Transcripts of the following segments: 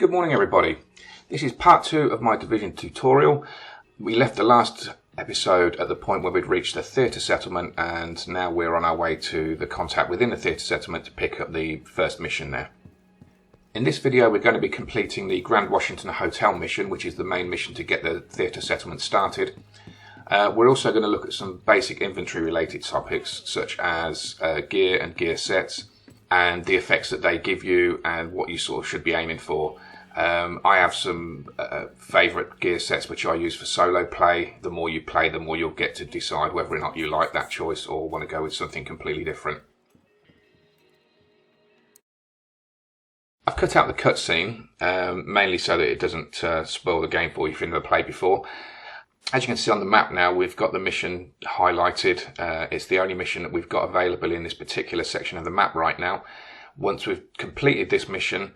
Good morning everybody. This is part 2 of my division tutorial. We left the last episode at the point where we'd reached the theatre settlement, and now we're on our way to the contact within the theatre settlement to pick up the first mission there. In this video we're going to be completing the Grand Washington Hotel mission, which is the main mission to get the theatre settlement started. We're also going to look at some basic inventory related topics such as gear and gear sets and the effects that they give you and what you sort of should be aiming for. I have some favourite gear sets which I use for solo play. The more you play, the more you'll get to decide whether or not you like that choice or want to go with something completely different. I've cut out the cutscene, mainly so that it doesn't spoil the game for you if you've never played before. As you can see on the map now, we've got the mission highlighted. It's the only mission that we've got available in this particular section of the map right now. Once we've completed this mission,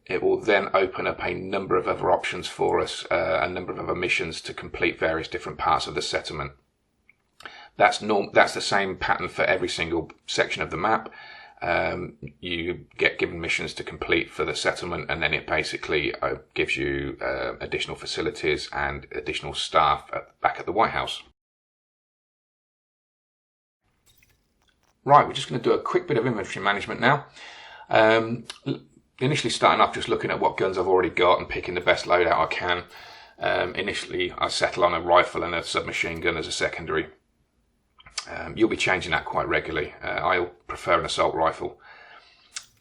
it will then open up a number of other options for us, a number of other missions to complete various different parts of the settlement. That's the same pattern for every single section of the map. You get given missions to complete for the settlement, and then it basically gives you additional facilities and additional staff back at the White House. Right, we're just going to do a quick bit of inventory management now. Initially starting off just looking at what guns I've already got and picking the best loadout I can. Initially I settle on a rifle and a submachine gun as a secondary. You'll be changing that quite regularly. I prefer an assault rifle.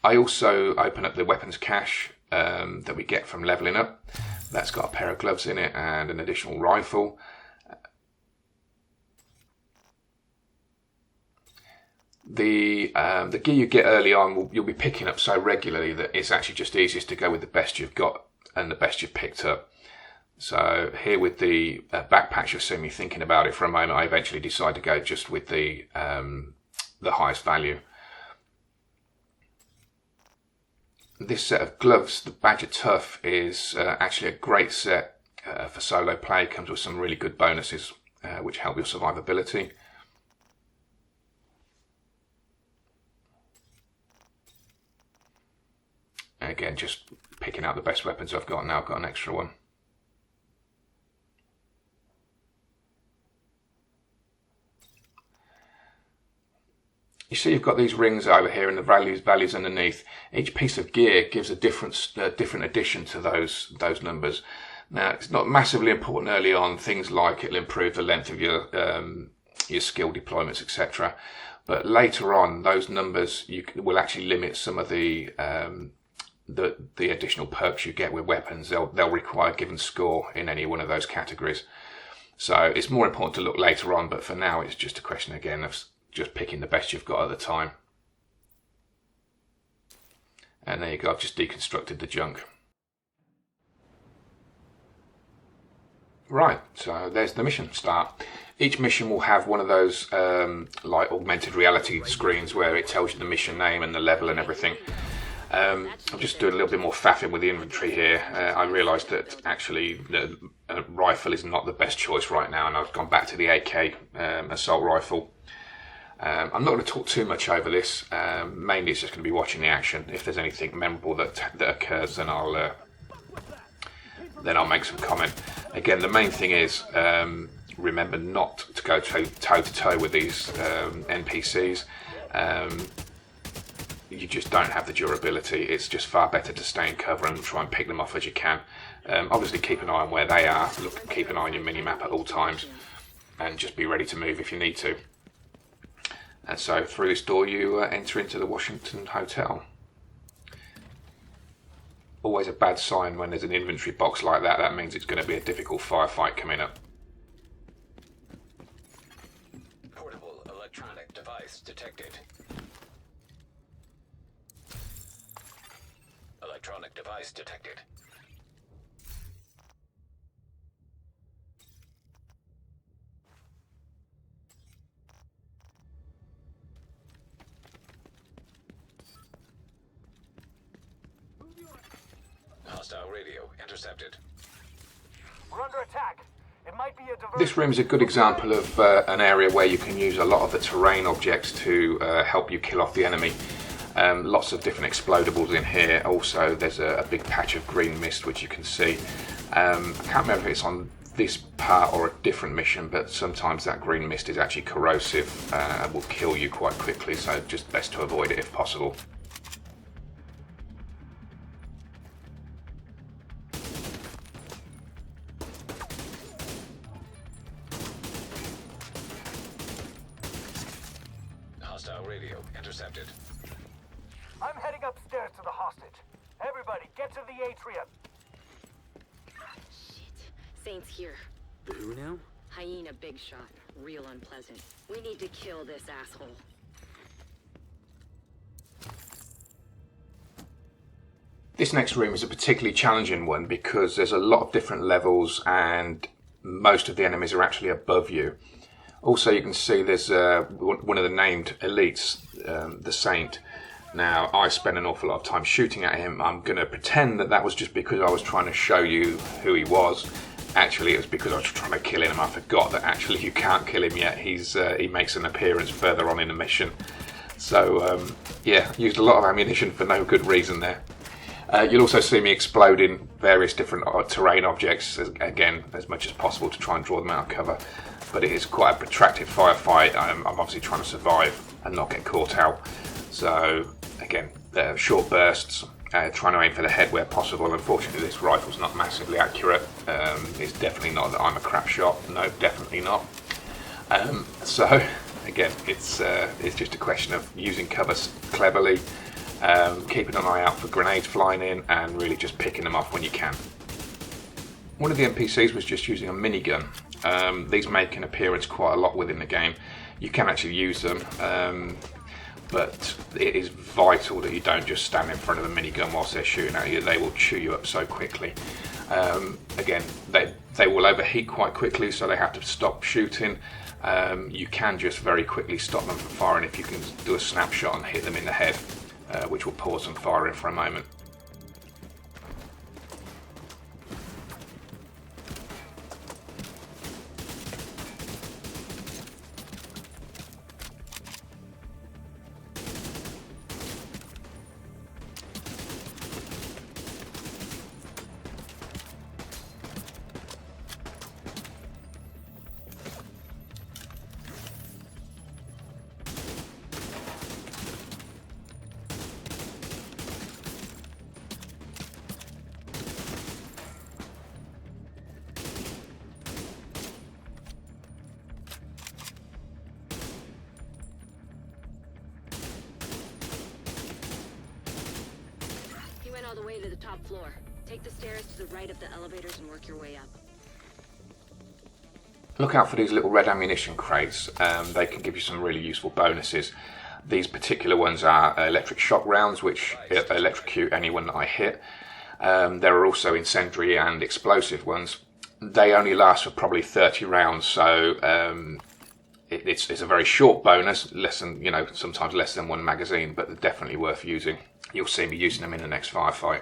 I also open up the weapons cache that we get from leveling up. That's got a pair of gloves in it and an additional rifle. The gear you get early on, you'll be picking up so regularly that it's actually just easiest to go with the best you've got and the best you've picked up. So here with the backpacks, you'll see me thinking about it for a moment. I eventually decide to go just with the highest value. This set of gloves, the Badger Tough, is actually a great set for solo play. It comes with some really good bonuses which help your survivability. Again, just picking out the best weapons I've got. Now I've got an extra one. You see you've got these rings over here and the values underneath. Each piece of gear gives a different addition to those numbers. Now it's not massively important early on. Things like it'll improve the length of your skill deployments, etc. But later on, those numbers will actually limit some of the additional perks you get with weapons. They'll require a given score in any one of those categories. So it's more important to look later on, but for now it's just a question again of just picking the best you've got at the time. And there you go, I've just deconstructed the junk. Right, so there's the mission start. Each mission will have one of those like augmented reality screens where it tells you the mission name and the level and everything. I'm just doing a little bit more faffing with the inventory here. I realised that actually the rifle is not the best choice right now, and I've gone back to the AK assault rifle. I'm not going to talk too much over this. Mainly it's just going to be watching the action. If there's anything memorable that occurs, then I'll make some comment. Again, the main thing is remember not to go toe to toe with these NPCs. You just don't have the durability. It's just far better to stay in cover and try and pick them off as you can. Obviously keep an eye on where they are. Keep an eye on your mini-map at all times and just be ready to move if you need to. And so through this door you enter into the Washington Hotel. Always a bad sign when there's an inventory box like that. That means it's going to be a difficult firefight coming up. Portable electronic device detected. Electronic device detected. Hostile radio intercepted. We're under attack. It might be a diversion. This room is a good example of an area where you can use a lot of the terrain objects to help you kill off the enemy. Lots of different explodables in here. Also, there's a big patch of green mist, which you can see. I can't remember if it's on this part or a different mission, but sometimes that green mist is actually corrosive and will kill you quite quickly, so just best to avoid it if possible. Hostile radio intercepted. I'm heading upstairs to the hostage. Everybody, get to the atrium. Shit. Saint's here. Who now? Hyena big shot. Real unpleasant. We need to kill this asshole. This next room is a particularly challenging one because there's a lot of different levels and most of the enemies are actually above you. Also, you can see there's one of the named elites, the Saint. Now, I spent an awful lot of time shooting at him. I'm going to pretend that was just because I was trying to show you who he was. Actually, it was because I was trying to kill him. I forgot that actually you can't kill him yet. He makes an appearance further on in the mission. So, yeah, used a lot of ammunition for no good reason there. You'll also see me exploding various different terrain objects, again, as much as possible to try and draw them out of cover. But it is quite a protracted firefight. I'm obviously trying to survive and not get caught out. So, again, short bursts, trying to aim for the head where possible. Unfortunately, this rifle's not massively accurate. It's definitely not that I'm a crap shot. No, definitely not. So, again, it's just a question of using cover cleverly, keeping an eye out for grenades flying in, and really just picking them off when you can. One of the NPCs was just using a minigun. These make an appearance quite a lot within the game. You can actually use them, but it is vital that you don't just stand in front of the minigun whilst they're shooting at you. They will chew you up so quickly. Again, they will overheat quite quickly, so they have to stop shooting. You can just very quickly stop them from firing if you can do a snapshot and hit them in the head, which will pause them firing for a moment. All the way to the top floor. Take the stairs to the right of the elevators and work your way up. Look out for these little red ammunition crates. They can give you some really useful bonuses. These particular ones are electric shock rounds, which electrocute anyone that I hit. There are also incendiary and explosive ones. They only last for probably 30 rounds, so it's a very short bonus, less than, sometimes less than one magazine, but they're definitely worth using. You'll see me using them in the next firefight.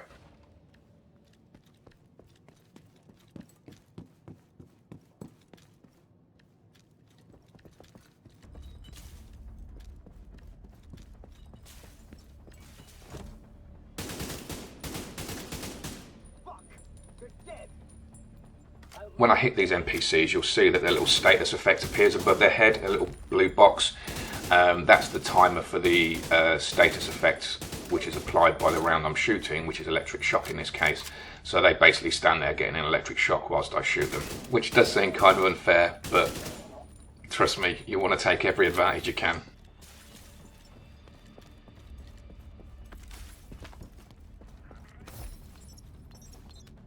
When I hit these NPCs, you'll see that their little status effect appears above their head, a little blue box. That's the timer for the status effect, which is applied by the round I'm shooting, which is electric shock in this case. So they basically stand there getting an electric shock whilst I shoot them, which does seem kind of unfair, but trust me, you want to take every advantage you can.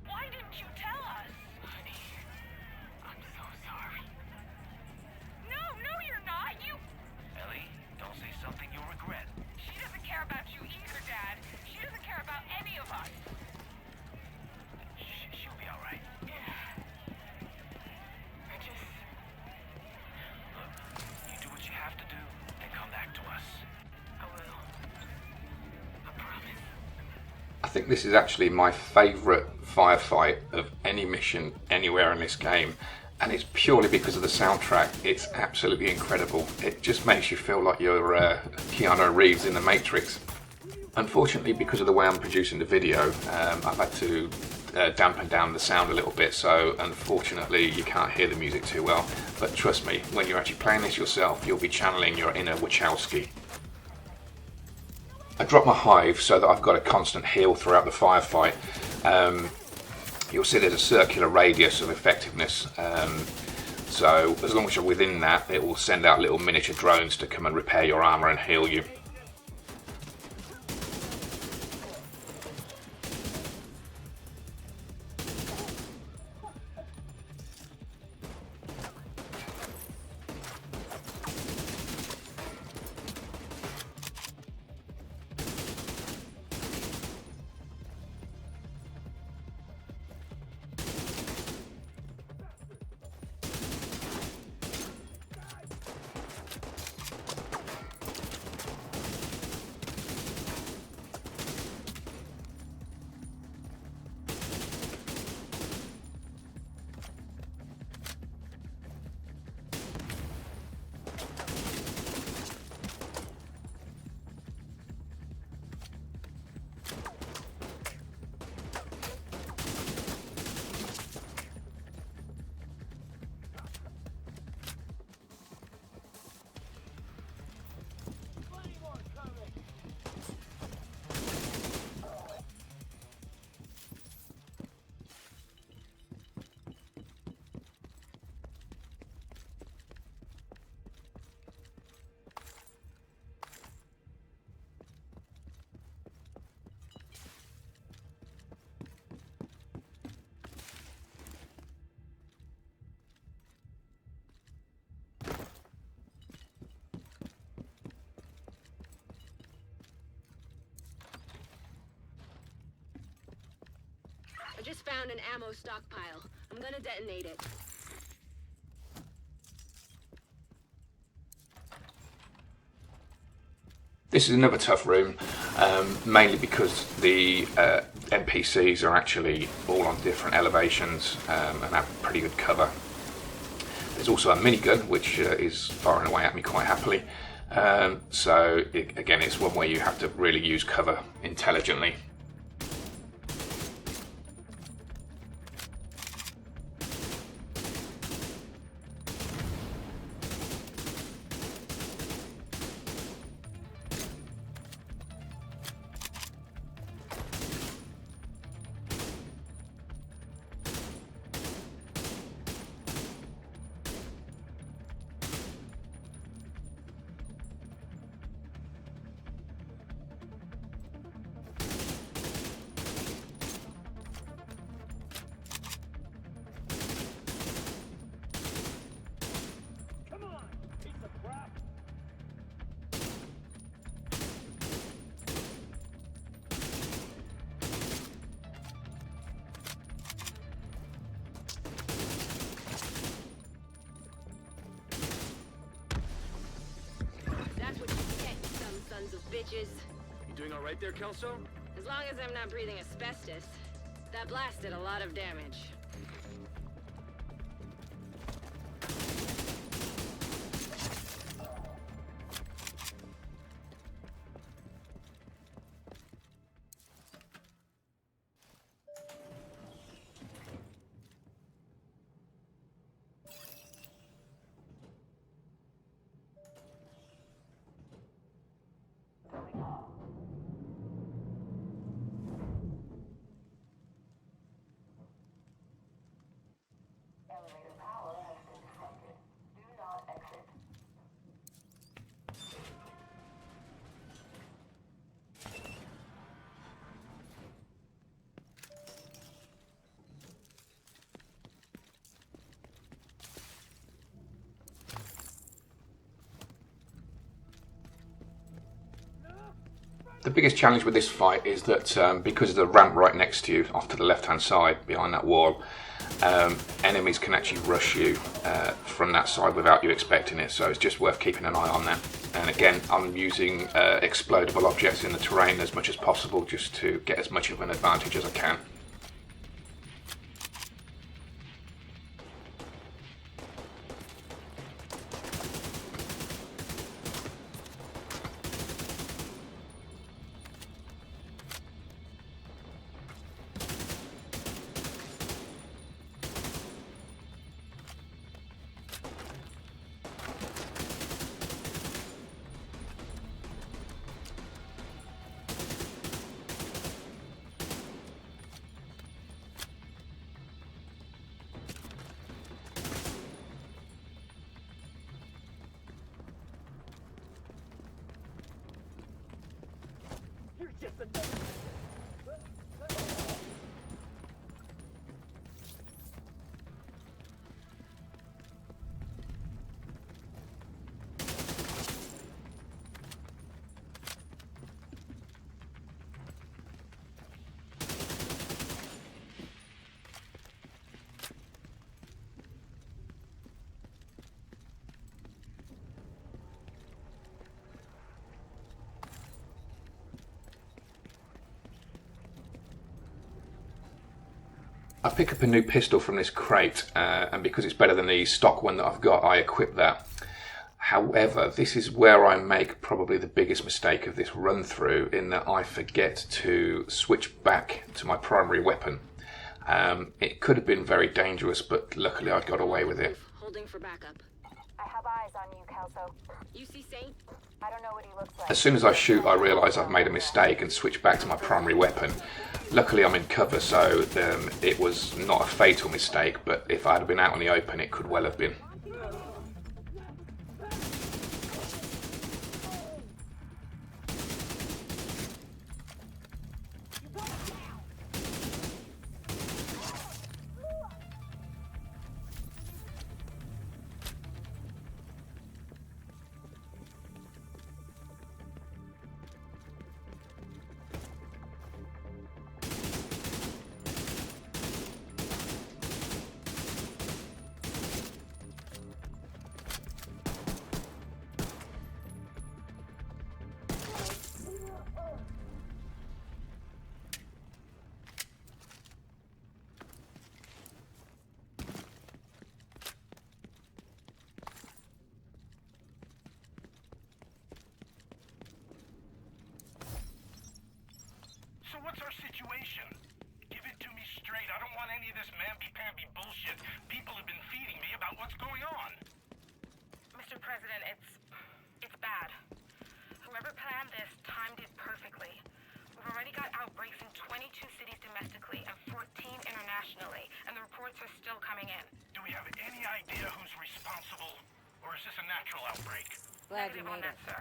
Why didn't you tell us? Honey, I'm so sorry. No, you're not. Ellie, don't say something you'll regret. She doesn't care about you either, Dad. She doesn't care about any of us. She'll be all right. Look, you do what you have to do, and come back to us. I will. I promise. I think this is actually my favourite firefight of any mission anywhere in this game, and it's purely because of the soundtrack. It's absolutely incredible. It just makes you feel like you're Keanu Reeves in The Matrix. Unfortunately, because of the way I'm producing the video, I've had to dampen down the sound a little bit, so unfortunately you can't hear the music too well. But trust me, when you're actually playing this yourself, you'll be channeling your inner Wachowski. I dropped my hive so that I've got a constant heal throughout the firefight. You'll see there's a circular radius of effectiveness, so as long as you're within that, it will send out little miniature drones to come and repair your armour and heal you. I just found an ammo stockpile. I'm gonna detonate it. This is another tough room, mainly because the NPCs are actually all on different elevations and have pretty good cover. There's also a minigun which is firing away at me quite happily, so again it's one where you have to really use cover intelligently. Bitches. You doing all right there, Kelso? As long as I'm not breathing asbestos. That blast did a lot of damage. The biggest challenge with this fight is that because of the ramp right next to you, off to the left-hand side behind that wall, enemies can actually rush you from that side without you expecting it, so it's just worth keeping an eye on that. And again, I'm using explodable objects in the terrain as much as possible just to get as much of an advantage as I can. I pick up a new pistol from this crate, and because it's better than the stock one that I've got, I equip that. However, this is where I make probably the biggest mistake of this run through, in that I forget to switch back to my primary weapon. It could have been very dangerous, but luckily I got away with it. Holding for backup. I have eyes on you, Kelso. You see Saint? I don't know what he looks like. As soon as I shoot, I realise I've made a mistake and switch back to my primary weapon. Luckily I'm in cover, so it was not a fatal mistake, but if I had been out in the open, it could well have been. So what's our situation? Give it to me straight. I don't want any of this mamby-pamby bullshit people have been feeding me about what's going on. Mr. President, it's bad. Whoever planned this timed it perfectly. We've already got outbreaks in 22 cities domestically and 14 internationally, and the reports are still coming in. Do we have any idea who's responsible? Or is this a natural outbreak? Glad you Negative on made that, it. sir.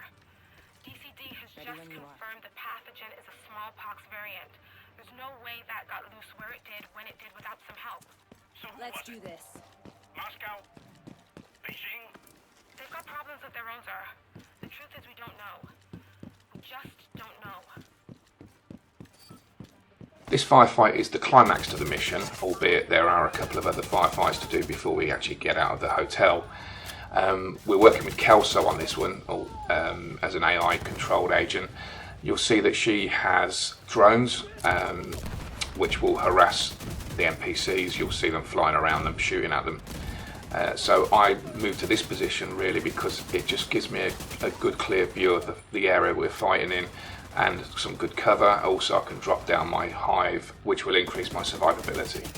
DCD has Ready just when you are. confirmed the pathogen is a smallpox variant. There's no way that got loose where it did when it did without some help. So who Let's was do it? this. Moscow? Beijing? They've got problems of their own, sir. The truth is we don't know. We just don't know. This firefight is the climax to the mission, albeit there are a couple of other firefights to do before we actually get out of the hotel. We're working with Kelso on this one, as an AI controlled agent. You'll see that she has drones, which will harass the NPCs. You'll see them flying around them, shooting at them. So I moved to this position really because it just gives me a good clear view of the area we're fighting in, and some good cover. Also I can drop down my hive, which will increase my survivability.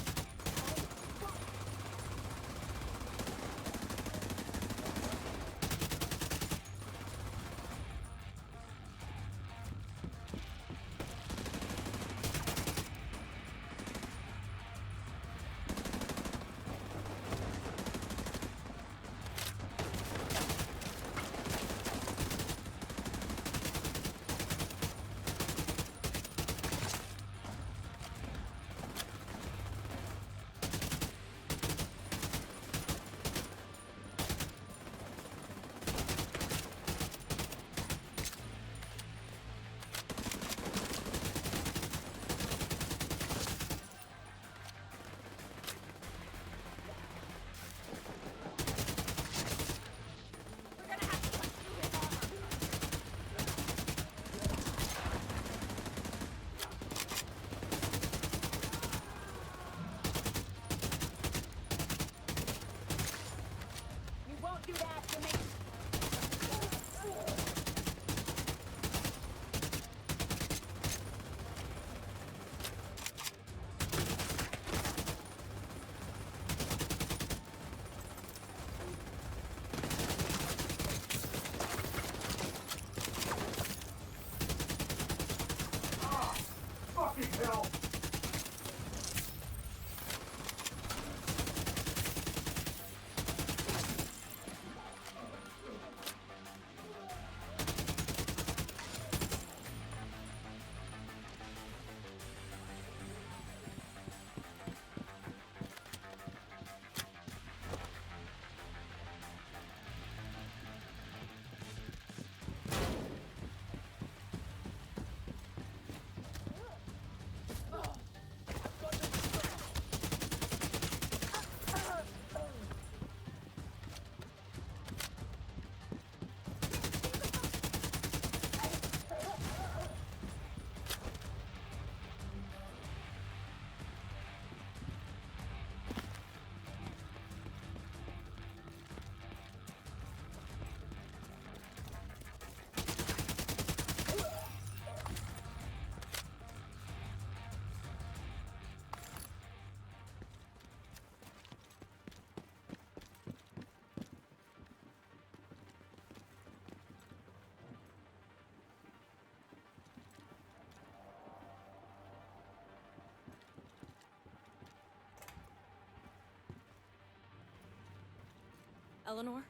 Eleanor?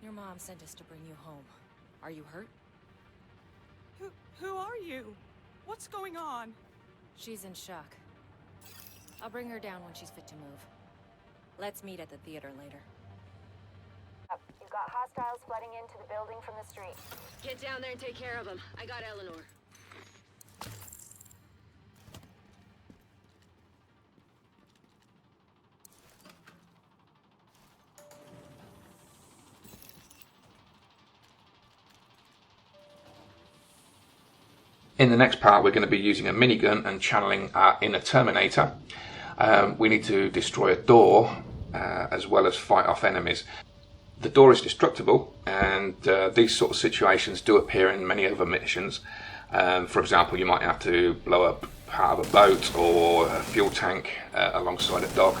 Your mom sent us to bring you home. Are you hurt? Who are you? What's going on? She's in shock. I'll bring her down when she's fit to move. Let's meet at the theater later. You've got hostiles flooding into the building from the street. Get down there and take care of them. I got Eleanor. In the next part, we're going to be using a minigun and channeling our inner Terminator. We need to destroy a door as well as fight off enemies. The door is destructible, and these sort of situations do appear in many other missions. For example, you might have to blow up part of a boat or a fuel tank alongside a dock.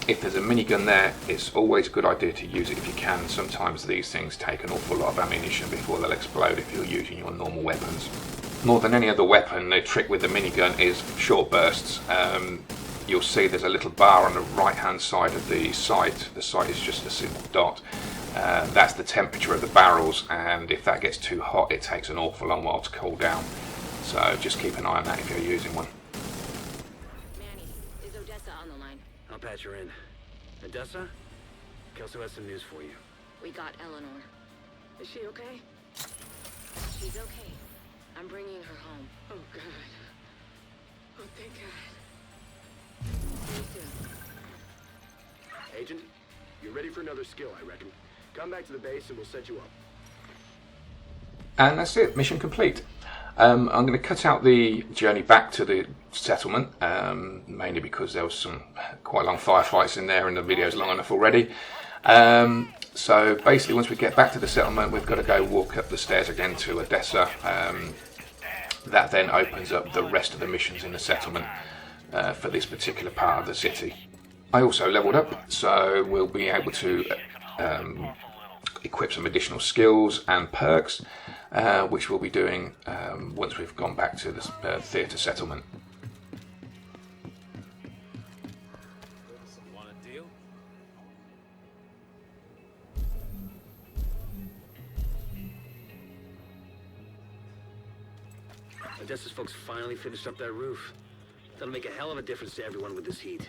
If there's a minigun there, it's always a good idea to use it if you can. Sometimes these things take an awful lot of ammunition before they'll explode if you're using your normal weapons. More than any other weapon, the trick with the minigun is short bursts. You'll see there's a little bar on the right hand side of the sight. The sight is just a simple dot. That's the temperature of the barrels, and if that gets too hot it takes an awful long while to cool down. So just keep an eye on that if you're using one. Manny, is Odessa on the line? I'll patch her in. Odessa? Kelso has some news for you. We got Eleanor. Is she okay? She's okay. I'm bringing her home. Oh, God. Oh, thank God. See you soon. Agent, you're ready for another skill, I reckon. Come back to the base and we'll set you up. And that's it, mission complete. I'm going to cut out the journey back to the settlement, mainly because there was some quite long firefights in there and the video's long enough already. So basically once we get back to the settlement, we've got to go walk up the stairs again to Odessa. That then opens up the rest of the missions in the settlement for this particular part of the city. I also leveled up, so we'll be able to equip some additional skills and perks, which we'll be doing once we've gone back to the theatre settlement. Want a deal? Odessa's folks finally finished up that roof. That'll make a hell of a difference to everyone with this heat.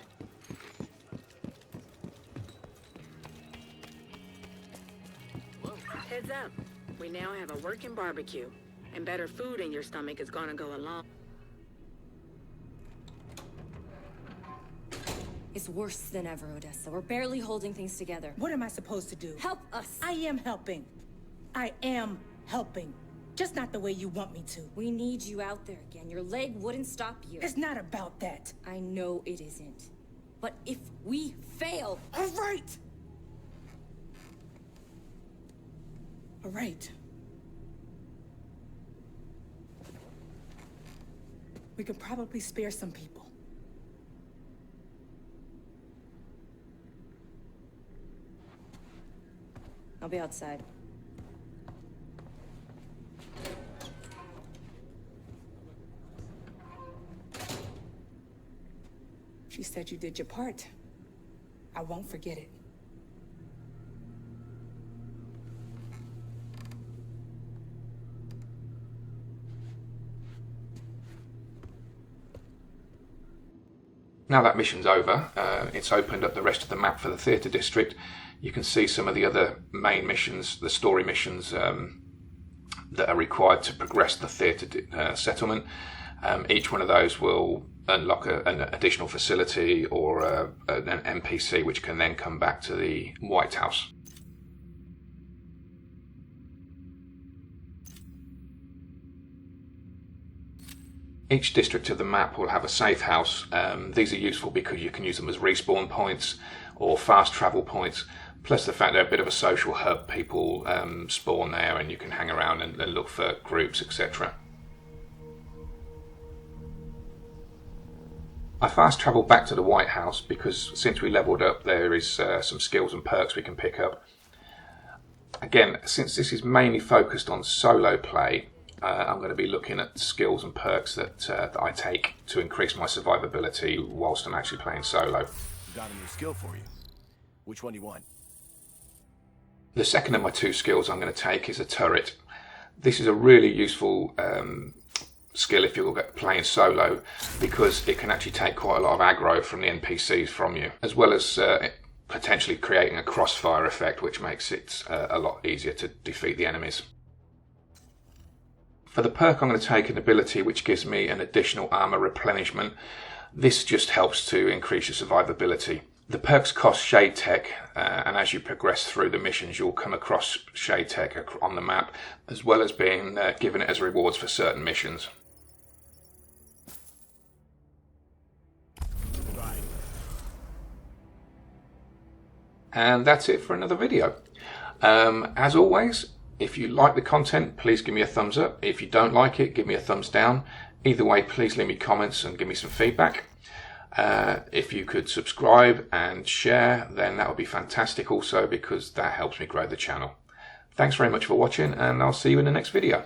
Heads up. We now have a working barbecue. And better food in your stomach is gonna go along. It's worse than ever, Odessa. We're barely holding things together. What am I supposed to do? Help us! I am helping. I am helping. Just not the way you want me to. We need you out there again. Your leg wouldn't stop you. It's not about that. I know it isn't. But if we fail... All right! All right. We can probably spare some people. I'll be outside. She said you did your part. I won't forget it. Now that mission's over, it's opened up the rest of the map for the theatre district. You can see some of the other main missions, the story missions that are required to progress the theatre settlement. Each one of those will unlock an additional facility or an NPC which can then come back to the White House. Each district of the map will have a safe house. These are useful because you can use them as respawn points or fast travel points, plus the fact they're a bit of a social hub. People spawn there and you can hang around and look for groups, etc. I fast travelled back to the White House because since we leveled up there is some skills and perks we can pick up. Again, since this is mainly focused on solo play, I'm going to be looking at skills and perks that I take to increase my survivability whilst I'm actually playing solo. Got a new skill for you. Which one do you want? The second of my 2 skills I'm going to take is a turret. This is a really useful skill if you're playing solo, because it can actually take quite a lot of aggro from the NPCs from you, as well as potentially creating a crossfire effect, which makes it a lot easier to defeat the enemies. For the perk, I'm going to take an ability which gives me an additional armor replenishment. This just helps to increase your survivability. The perks cost Shade Tech, and as you progress through the missions, you'll come across Shade Tech on the map, as well as being given it as rewards for certain missions. And that's it for another video. As always, if you like the content, please give me a thumbs up. If you don't like it, give me a thumbs down. Either way, please leave me comments and give me some feedback. If you could subscribe and share, then that would be fantastic also, because that helps me grow the channel. Thanks very much for watching, and I'll see you in the next video.